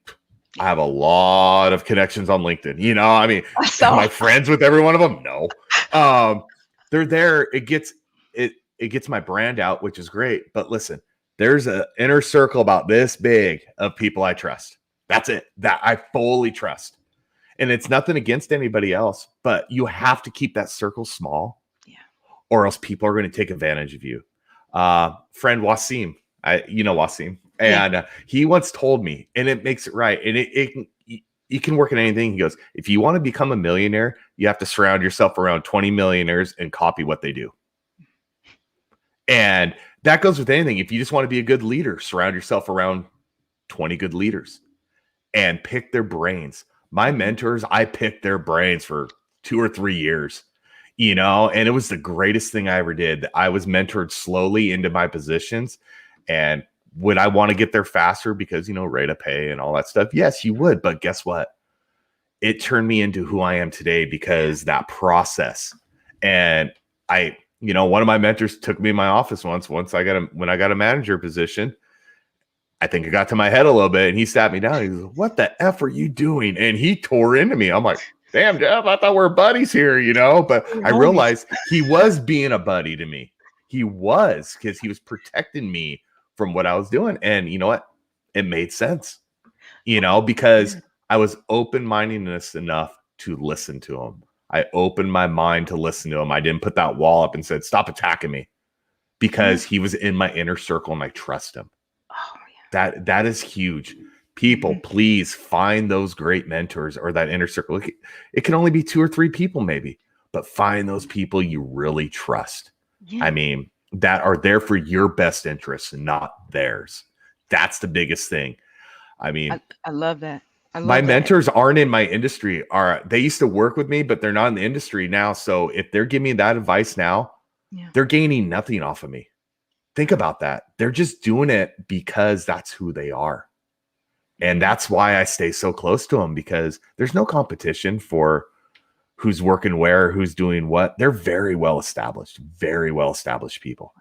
I have a lot of connections on LinkedIn. I Am saw. I friends with every one of them? No. Um, they're there. It gets my brand out, which is great. But listen, there's an inner circle about this big of people I trust. That's it. That I fully trust. And it's nothing against anybody else, but you have to keep that circle small, Yeah, or else people are going to take advantage of you. Friend Wasim, Wasim, yeah. and he once told me, and it makes it right, and you can work at anything. He goes, if you want to become a millionaire, you have to surround yourself around 20 millionaires and copy what they do. And that goes with anything. If you just want to be a good leader, surround yourself around 20 good leaders and pick their brains. My Mhm. mentors, I picked their brains for 2 or 3 years, and it was the greatest thing I ever did. I was mentored slowly into my positions. And would I want to get there faster because, rate of pay and all that stuff? Yes, you would. But guess what? It turned me into who I am today because that process. And one of my mentors took me in my office when I got a manager position. I think it got to my head a little bit, and he sat me down. He goes, "What the F are you doing?" And he tore into me. I'm like, "Damn, Jeff, I thought we were buddies here, you know?" But We're I homies. realized he was being a buddy to me. He was, because he was protecting me from what I was doing. And you know what? It made sense, because Good. I was open-mindedness enough to listen to him. I opened my mind to listen to him. I didn't put that wall up and said, "Stop attacking me," Yeah. because he was in my inner circle and I trust him. Oh, That is huge. yeah. People, please find those great mentors or that inner circle. It can only be 2 or 3 people, maybe, but find those people you really trust. I Yeah. mean, that are there for your best interests, not theirs. That's the biggest thing. I mean, I love that. I my love that. mentors aren't in my industry. They used to work with me, but they're not in the industry now. So if they're giving me that advice now, Yeah. they're gaining nothing off of me. Think about that. They're just doing it because that's who they are. And Mhm. that's why I stay so close to them, because there's no competition for who's working where, who's doing what. They're very well established people.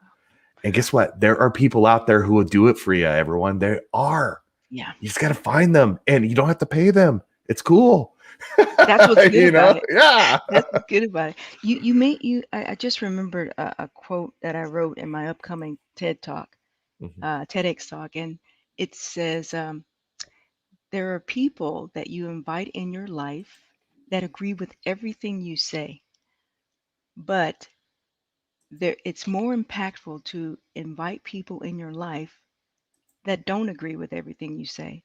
And guess what? There are people out there who will do it for you, everyone. There are. Yeah. You just got to find them, and you don't have to pay them. It's cool. That's what's good about it. Yeah. That's what's good about it. You made you. I just remembered a quote that I wrote in my upcoming TED Talk, Mhm. TEDx talk, and it says, "There are people that you invite in your life that agree with everything you say, but it's more impactful to invite people in your life that don't agree with everything you say."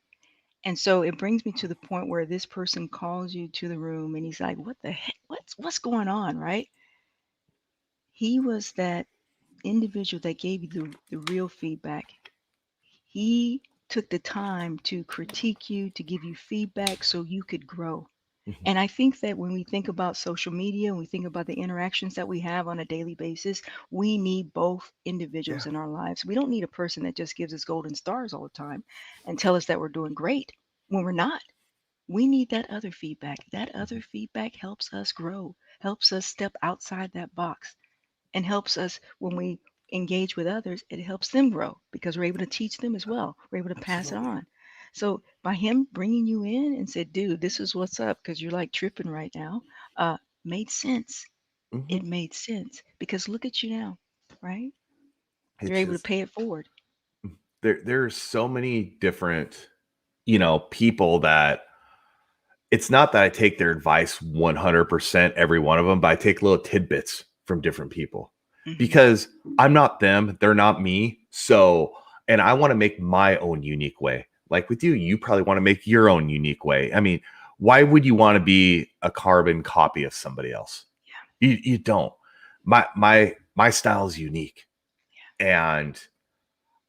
And so it brings me to the point where this person calls you to the room and he's like, "What the heck? What's going on?" Right? He was that individual that gave you the real feedback. He took the time to critique you, to give you feedback so you could grow. Mhm. And I think that when we think about social media, and we think about the interactions that we have on a daily basis, we need both individuals Yeah. in our lives. We don't need a person that just gives us golden stars all the time and tell us that we're doing great when we're not. We need that other feedback. That other Mhm. feedback helps us grow, helps us step outside that box, and helps us when we engage with others, it helps them grow because we're able to teach them as well. We're able to pass it Absolutely. on. So by him bringing you in and said, "Dude, this is what's up," because you're like tripping right now, made sense. Mhm. It made sense because look at you now, right? You're It's able to just pay it forward. there's so many different, people that it's not that I take their advice 100% every one of them, but I take little tidbits from different people Hmm. because I'm not them, they're not me. So, and I want to make my own unique way. Like with you, you probably want to make your own unique way. I mean, why would you want to be a carbon copy of somebody else? You don't. My style is unique, and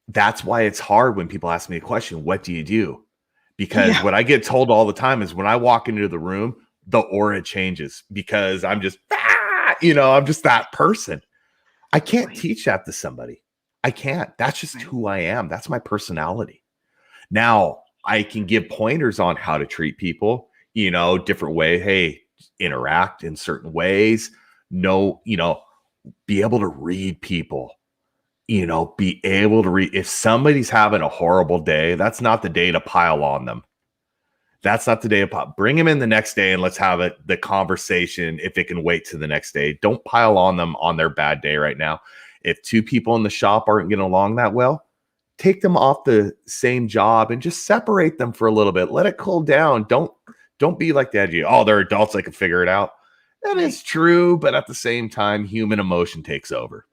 that's why it's hard when people ask me a question, "What do you do?" Because Yeah. what I get told all the time is when I walk into the room, the aura changes because I'm just, I'm just that person. I can't Right. teach that to somebody. I can't. That's just Right. who I am. That's my personality. Now, I can give pointers on how to treat people, different way. Hey, interact in certain ways. No, be able to read people, be able to read. If somebody's having a horrible day, that's not the day to pile on them. That's not the day of pop. Bring them in the next day and let's have the conversation if it can wait to the next day. Don't pile on them on their bad day right now. If 2 people in the shop aren't getting along that well, take them off the same job and just separate them for a little bit. Let it cool down. Don't be like the idea. Oh, they're adults, they can figure it out. That Right. is true, but at the same time, human emotion takes over.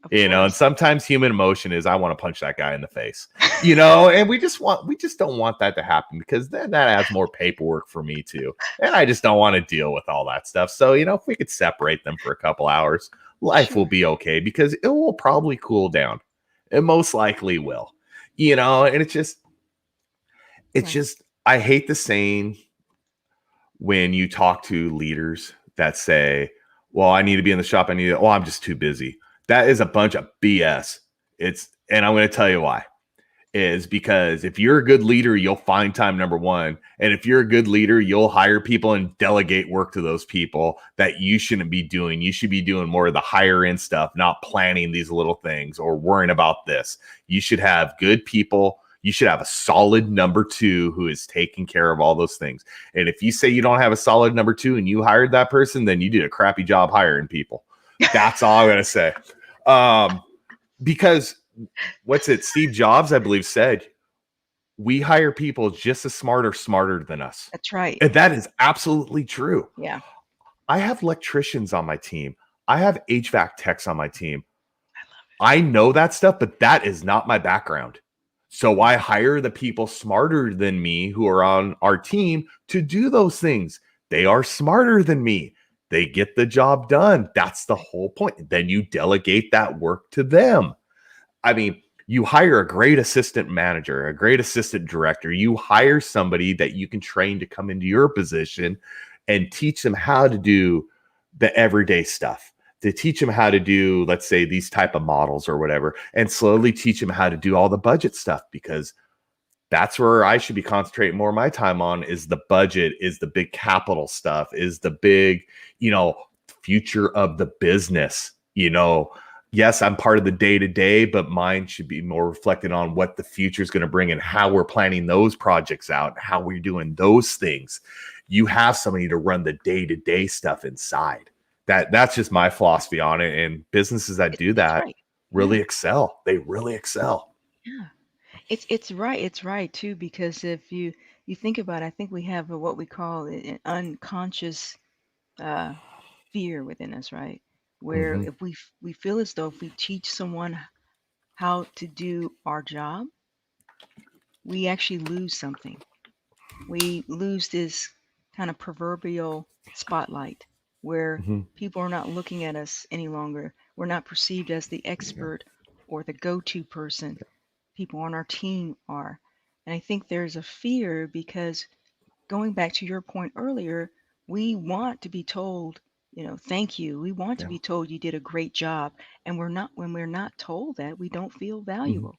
Of And course. sometimes human emotion is I want to punch that guy in the face. And we just don't want that to happen because then that adds more paperwork for me too. And I just don't want to deal with all that stuff. So, if we could separate them for a couple hours, life will Sure. be okay because it will probably cool down. It most likely will. And it's Right. just I hate the saying when you talk to leaders that say, "Well, I need to be in the shop. Oh, I'm just too busy." That is a bunch of BS. And I'm going to tell you why. Is because if you're a good leader, you'll find time, number one. And if you're a good leader, you'll hire people and delegate work to those people that you shouldn't be doing. You should be doing more of the higher end stuff, not planning these little things or worrying about this. You should have good people. You should have a solid number two who is taking care of all those things. And if you say you don't have a solid number two and you hired that person, then you did a crappy job hiring people. That's all I'm going to say. Because Steve Jobs, I believe, said, we hire people just as smart or smarter than us. That's right. And that is absolutely true. Yeah. I have electricians on my team. I have HVAC techs on my team. I know that stuff, but that is not my background. So I hire the people smarter than me who are on our team to do those things. They are smarter than me. They get the job done. That's the whole point. Then you delegate that work to them. I mean, you hire a great assistant manager, a great assistant director. You hire somebody that you can train to come into your position and teach them how to do the everyday stuff, to teach them how to do, let's say, these type of models or whatever, and slowly teach them how to do all the budget stuff, because that's where I should be concentrating more of my time on, is the budget, is the big capital stuff, is the big, future of the business. Yes, I'm part of the day-to-day, but mine should be more reflected on what the future is going to bring and how we're planning those projects out, how we're doing those things. You have somebody to run the day-to-day stuff inside. That's just my philosophy on it. And businesses that do that really excel. They really excel. Yeah. It's right. It's right too, because if you think about it, I think we have what we call an unconscious fear within us, right? Where if we feel as though if we teach someone how to do our job, we actually lose something. We lose this kind of proverbial spotlight where people are not looking at us any longer. We're not perceived as the expert or the go-to person. People on our team are. And I think there's a fear because, going back to your point earlier, we want to be told, thank you. We want to be told you did a great job. And when we're not told that, we don't feel valuable.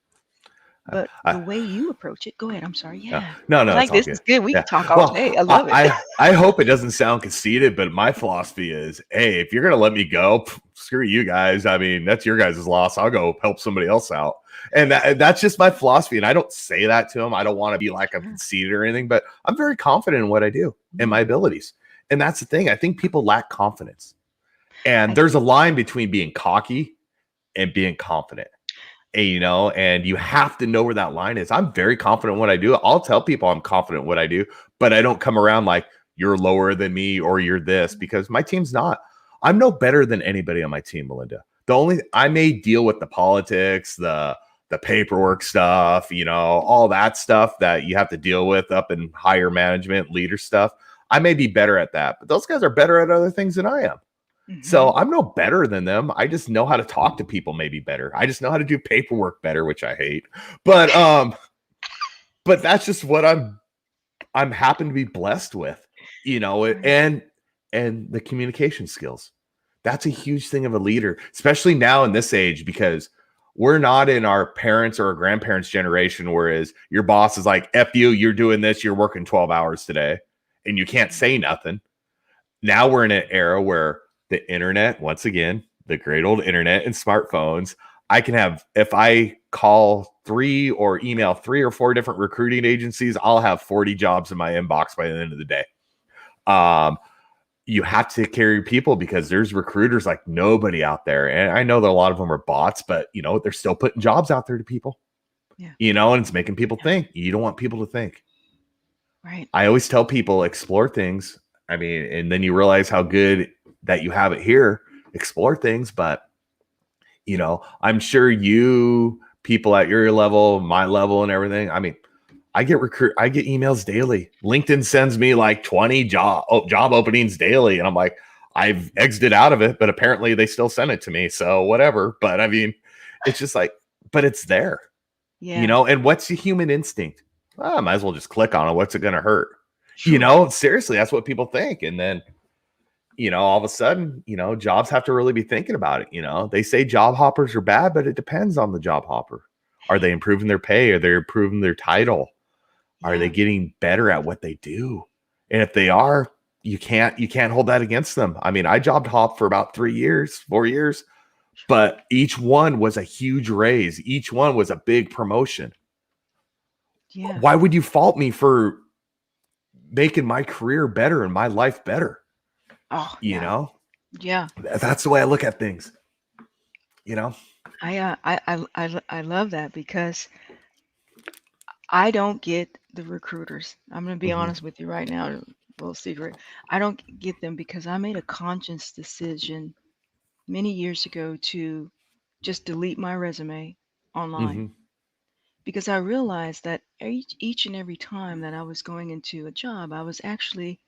But the way you approach it, go ahead. I'm sorry. Yeah. No, I like this. Good. It's good. We can talk all day. I love it. I hope it doesn't sound conceited, but my philosophy is, hey, if you're going to let me go, screw you guys. I mean, that's your guys' loss. I'll go help somebody else out. And that's just my philosophy. And I don't say that to them. I don't want to be like I'm conceited or anything, but I'm very confident in what I do and my abilities. And that's the thing. I think people lack confidence. And there's a line between being cocky and being confident. And you have to know where that line is. I'm very confident in what I do. I'll tell people I'm confident in what I do, but I don't come around like you're lower than me or you're this, because my team's not. I'm no better than anybody on my team, Melinda. I may deal with the politics, the paperwork stuff, all that stuff that you have to deal with up in higher management, leader stuff. I may be better at that, but those guys are better at other things than I am. So I'm no better than them. I just know how to talk to people maybe better. I just know how to do paperwork better, which I hate. But that's just what I'm happen to be blessed with, and the communication skills. That's a huge thing of a leader, especially now in this age, because we're not in our parents' or our grandparents' generation, whereas your boss is like, F you, you're doing this, you're working 12 hours today, and you can't say nothing. Now we're in an era where the internet, once again, the great old internet and smartphones, if I call 3 or email 3 or 4 different recruiting agencies, I'll have 40 jobs in my inbox by the end of the day. You have to take care of your people, because there's recruiters like nobody out there. And I know that a lot of them are bots, but they're still putting jobs out there to people, and it's making people think. You don't want people to think. Right. I always tell people, explore things. I mean, and then you realize how good that you have it here, explore things. But, I'm sure you people at your level, my level and everything. I mean, I get emails daily. LinkedIn sends me like 20 job openings daily. And I'm like, I've exited out of it, but apparently they still send it to me. So whatever. But I mean, it's just like, but it's there, and what's the human instinct? Well, I might as well just click on it. What's it going to hurt? Sure. Seriously, that's what people think. And then, all of a sudden, jobs have to really be thinking about it. They say job hoppers are bad, but it depends on the job hopper. Are they improving their pay? Are they improving their title? Are they getting better at what they do? And if they are, you can't hold that against them. I mean, I job hopped for about 4 years, but each one was a huge raise. Each one was a big promotion. Yeah. Why would you fault me for making my career better and my life better? Oh, You yeah. know, Yeah. that's the way I look at things. You know. I love that because I don't get the recruiters. I'm going to be Hmm. honest with you right now, a little secret. I don't get them because I made a conscious decision many years ago to just delete my resume online Hmm. because I realized that each and every time that I was going into a job, I was actually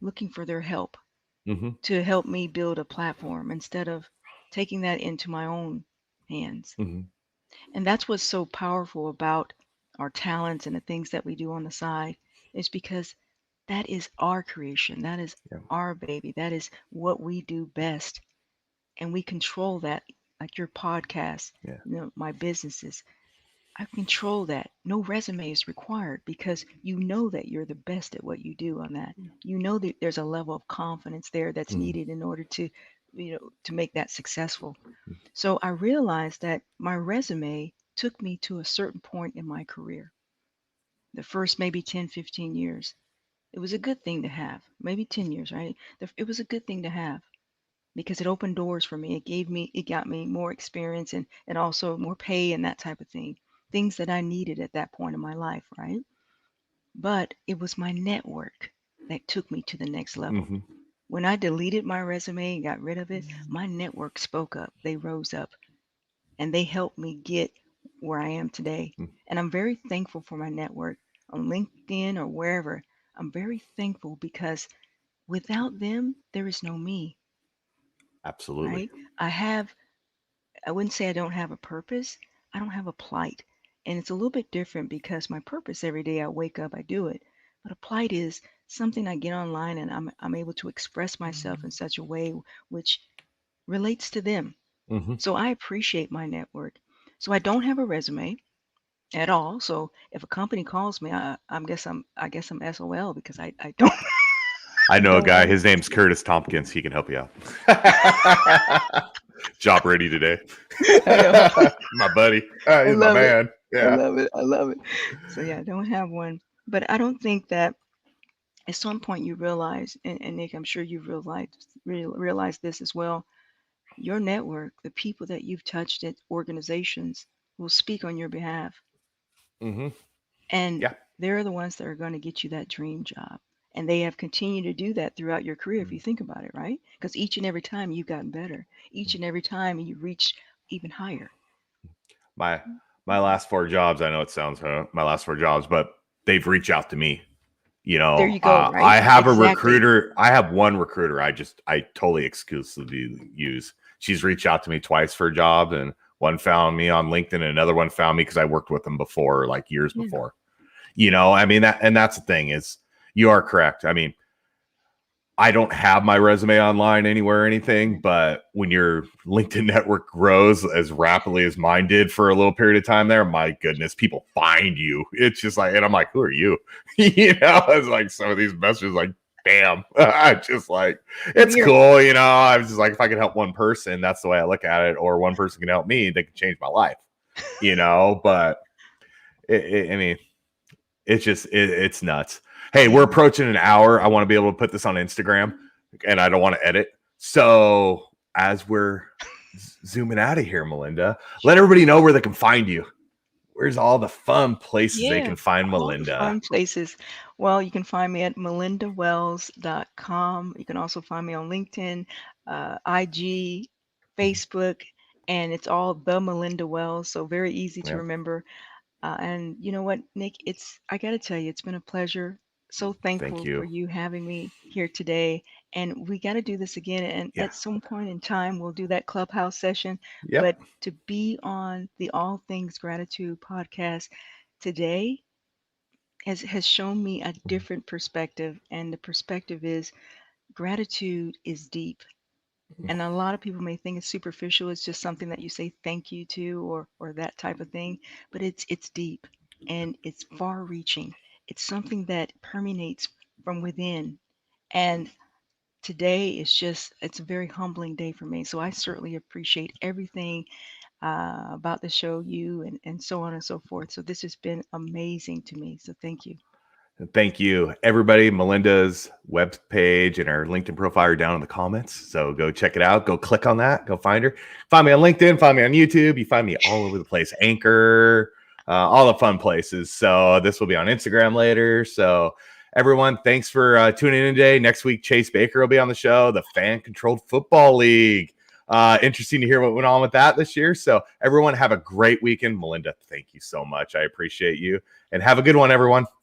looking for their help Hmm. to help me build a platform instead of taking that into my own hands. Hmm. And that's what's so powerful about our talents and the things that we do on the side is because that is our creation. That is Yeah. our baby. That is what we do best. And we control that, like your podcast, Yeah. my businesses. I control that. No resume is required because you know that you're the best at what you do on that. You know that there's a level of confidence there that's Hmm. needed in order to, to make that successful. So I realized that my resume took me to a certain point in my career. The first maybe 10, 15 years. It was a good thing to have. Maybe 10 years, right? It was a good thing to have because it opened doors for me. It got me more experience and also more pay and that type of thing. Things that I needed at that point in my life, right? But it was my network that took me to the next level. Hmm. When I deleted my resume and got rid of it, my network spoke up. They rose up and they helped me get where I am today. And I'm very thankful for my network on LinkedIn or wherever. I'm very thankful because without them, there is no me, Absolutely. right? I have, I wouldn't say I don't have a purpose, I don't have a plight. And it's a little bit different because my purpose every day I wake up, I do it. But a plight is something I get online and I'm able to express myself in such a way which relates to them. Hmm. So I appreciate my network. So I don't have a resume at all. So if a company calls me, I guess I'm SOL because I don't I I know a don't guy. have His name's Curtis Tompkins. He can help you out. Job ready today. I know. My buddy. I He's my love it. man. I Yeah. love it. I love it. So yeah, I don't have one. But I don't think that at some point you realize, and Nick, I'm sure you've realized this as well. Your network, the people that you've touched at organizations, will speak on your behalf. Hmm. And Yeah. they're the ones that are going to get you that dream job. And they have continued to do that throughout your career, if you think about it, right? Because each and every time you've gotten better, each and every time you reach even higher. My my last four jobs. I know it sounds my last four jobs, but they've reached out to me. There you go, right? I have a Exactly. recruiter. I have one recruiter. I totally exclusively use. She's reached out to me twice for a job, and one found me on LinkedIn, and another one found me because I worked with them before, like years Yeah. before. I mean that, and that's the thing is, you are correct. I mean, I don't have my resume online anywhere or anything, but when your LinkedIn network grows as rapidly as mine did for a little period of time there, my goodness, people find you. It's just like, and I'm like, who are you? It's like some of these messages, like, damn. I just like, it's We are, cool. I was just like, if I can help one person, that's the way I look at it, or one person can help me, they can change my life, but I mean, it's nuts. Hey, we're yeah. approaching an hour. I want to be able to put this on Instagram, and I don't want to edit. So as we're zooming out of here, Melinda, let Sure. everybody know where they can find you. Where's all the fun places they Yeah. can find All the Melinda? fun places. Well, you can find me at melindawells.com. You can also find me on LinkedIn, IG, Facebook, and it's all the Melinda Wells. So very easy to Yep. remember. And you know what, Nick? I got to tell you, it's been a pleasure. So Thank thankful for you. you having me here today. And we got to do this again. And Yeah. at some point in time, we'll do that clubhouse session. But Yep. to be on the All Things Gratitude podcast today has shown me a different perspective. And the perspective is gratitude is deep. And a lot of people may think it's superficial. It's just something that you say thank you to or that type of thing. But it's deep and it's far reaching. It's something that permeates from within. And today is just it's a very humbling day for me. So I certainly appreciate everything about the show You and so on and so forth. So this has been amazing to me. So thank you. Thank you, everybody. Melinda's web page and her LinkedIn profile are down in the comments. So go check it out. Go click on that. Go find her. Find me on LinkedIn. Find me on YouTube. You find me all over the place. Anchor, all the fun places. So this will be on Instagram later. So everyone, thanks for tuning in today. Next week, Chase Baker will be on the show, the Fan Controlled Football League. Interesting to hear what went on with that this year. So everyone have a great weekend. Melinda, thank you so much. I appreciate you. And have a good one, everyone.